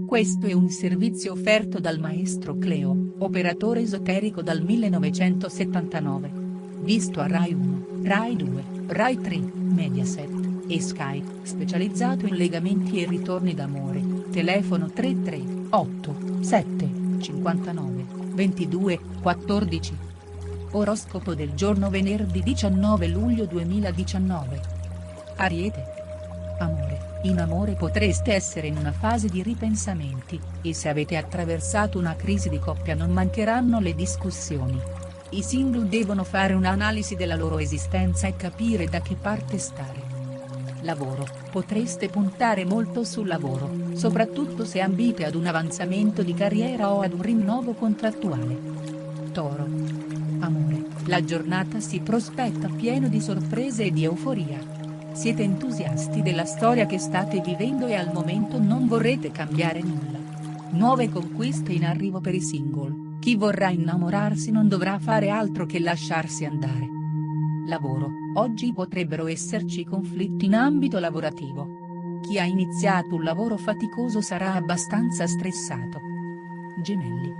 Questo è un servizio offerto dal maestro Cleo, operatore esoterico dal 1979. Visto a Rai 1, Rai 2, Rai 3, Mediaset e Sky, specializzato in legamenti e ritorni d'amore, telefono 338 59 22 14. Oroscopo del giorno venerdì 19 luglio 2019. Ariete. Amore. In amore potreste essere in una fase di ripensamenti, e se avete attraversato una crisi di coppia non mancheranno le discussioni. I single devono fare un'analisi della loro esistenza e capire da che parte stare. Lavoro. Potreste puntare molto sul lavoro, soprattutto se ambite ad un avanzamento di carriera o ad un rinnovo contrattuale. Toro. Amore. La giornata si prospetta pieno di sorprese e di euforia. Siete entusiasti della storia che state vivendo e al momento non vorrete cambiare nulla. Nuove conquiste in arrivo per i single, chi vorrà innamorarsi non dovrà fare altro che lasciarsi andare. Lavoro. Oggi potrebbero esserci conflitti in ambito lavorativo. Chi ha iniziato un lavoro faticoso sarà abbastanza stressato. Gemelli.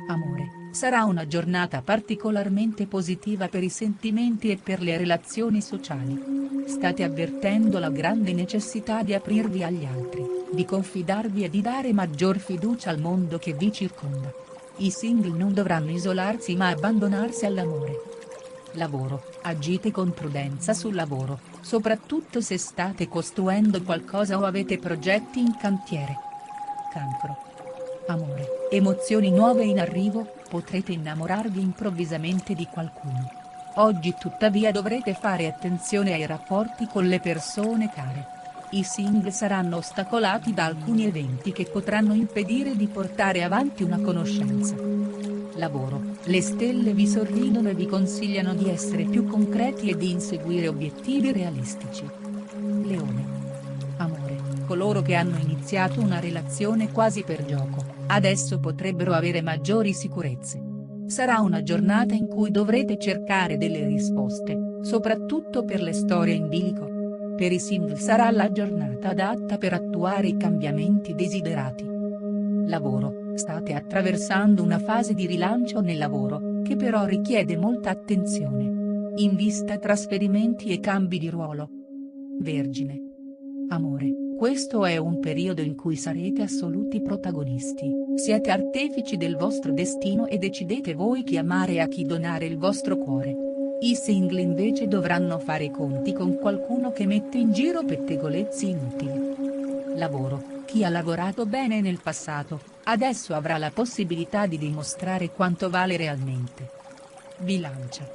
Amore. Sarà una giornata particolarmente positiva per i sentimenti e per le relazioni sociali. State avvertendo la grande necessità di aprirvi agli altri, di confidarvi e di dare maggior fiducia al mondo che vi circonda. I single non dovranno isolarsi ma abbandonarsi all'amore. Lavoro. Agite con prudenza sul lavoro, soprattutto se state costruendo qualcosa o avete progetti in cantiere. Cancro. Amore. Emozioni nuove in arrivo, potrete innamorarvi improvvisamente di qualcuno. Oggi tuttavia dovrete fare attenzione ai rapporti con le persone care. I single saranno ostacolati da alcuni eventi che potranno impedire di portare avanti una conoscenza. Lavoro. Le stelle vi sorridono e vi consigliano di essere più concreti e di inseguire obiettivi realistici. Leone. Amore. Coloro che hanno iniziato una relazione quasi per gioco, adesso potrebbero avere maggiori sicurezze. Sarà una giornata in cui dovrete cercare delle risposte, soprattutto per le storie in bilico. Per i single sarà la giornata adatta per attuare i cambiamenti desiderati. Lavoro. State attraversando una fase di rilancio nel lavoro, che però richiede molta attenzione. In vista trasferimenti e cambi di ruolo. Vergine. Amore. Questo è un periodo in cui sarete assoluti protagonisti, siete artefici del vostro destino e decidete voi chi amare e a chi donare il vostro cuore. I single invece dovranno fare i conti con qualcuno che mette in giro pettegolezzi inutili. Lavoro. Chi ha lavorato bene nel passato, adesso avrà la possibilità di dimostrare quanto vale realmente. Bilancia.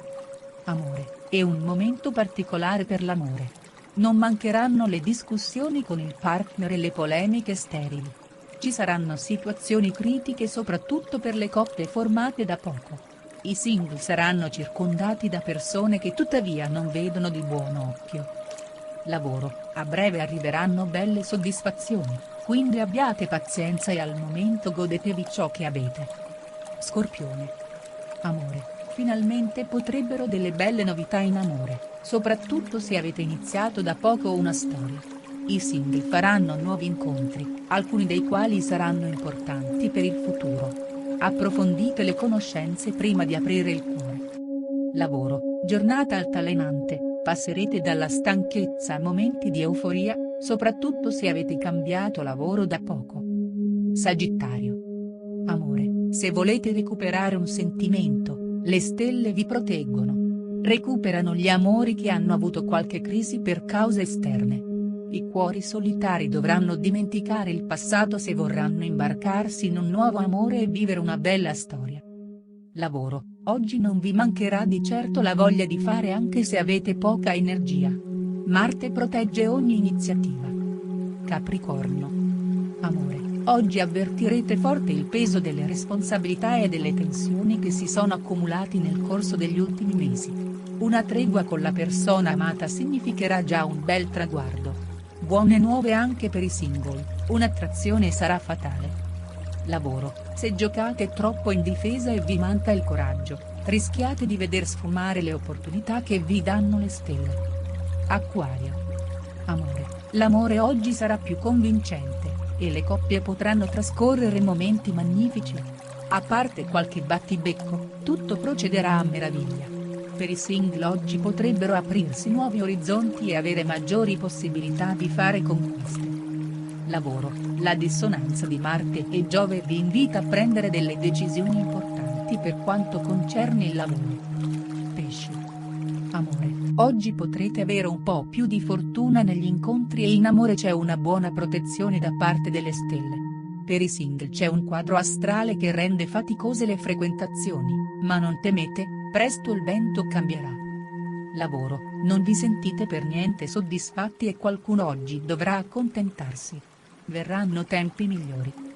Amore. È un momento particolare per l'amore. Non mancheranno le discussioni con il partner e le polemiche sterili. Ci saranno situazioni critiche soprattutto per le coppie formate da poco. I single saranno circondati da persone che tuttavia non vedono di buon occhio. Lavoro. A breve arriveranno belle soddisfazioni, quindi abbiate pazienza e al momento godetevi ciò che avete. Scorpione. Amore. Finalmente potrebbero delle belle novità in amore, soprattutto se avete iniziato da poco una storia. I single faranno nuovi incontri, alcuni dei quali saranno importanti per il futuro. Approfondite le conoscenze prima di aprire il cuore. Lavoro. Giornata altalenante, passerete dalla stanchezza a momenti di euforia, soprattutto se avete cambiato lavoro da poco. Sagittario. Amore. Se volete recuperare un sentimento, le stelle vi proteggono. Recuperano gli amori che hanno avuto qualche crisi per cause esterne. I cuori solitari dovranno dimenticare il passato se vorranno imbarcarsi in un nuovo amore e vivere una bella storia. Lavoro. Oggi non vi mancherà di certo la voglia di fare anche se avete poca energia. Marte protegge ogni iniziativa. Capricorno. Amore. Oggi avvertirete forte il peso delle responsabilità e delle tensioni che si sono accumulati nel corso degli ultimi mesi. Una tregua con la persona amata significherà già un bel traguardo. Buone nuove anche per i single, un'attrazione sarà fatale. Lavoro. Se giocate troppo in difesa e vi manca il coraggio, rischiate di veder sfumare le opportunità che vi danno le stelle. Acquario. Amore. L'amore oggi sarà più convincente. e le coppie potranno trascorrere momenti magnifici. A parte qualche battibecco, tutto procederà a meraviglia. Per i single oggi potrebbero aprirsi nuovi orizzonti e avere maggiori possibilità di fare conquiste. Lavoro: la dissonanza di Marte e Giove vi invita a prendere delle decisioni importanti per quanto concerne il lavoro. Pesci. Amore: oggi potrete avere un po' più di fortuna negli incontri e in amore c'è una buona protezione da parte delle stelle. Per i single c'è un quadro astrale che rende faticose le frequentazioni, ma non temete, presto il vento cambierà. Lavoro: non vi sentite per niente soddisfatti e qualcuno oggi dovrà accontentarsi. Verranno tempi migliori.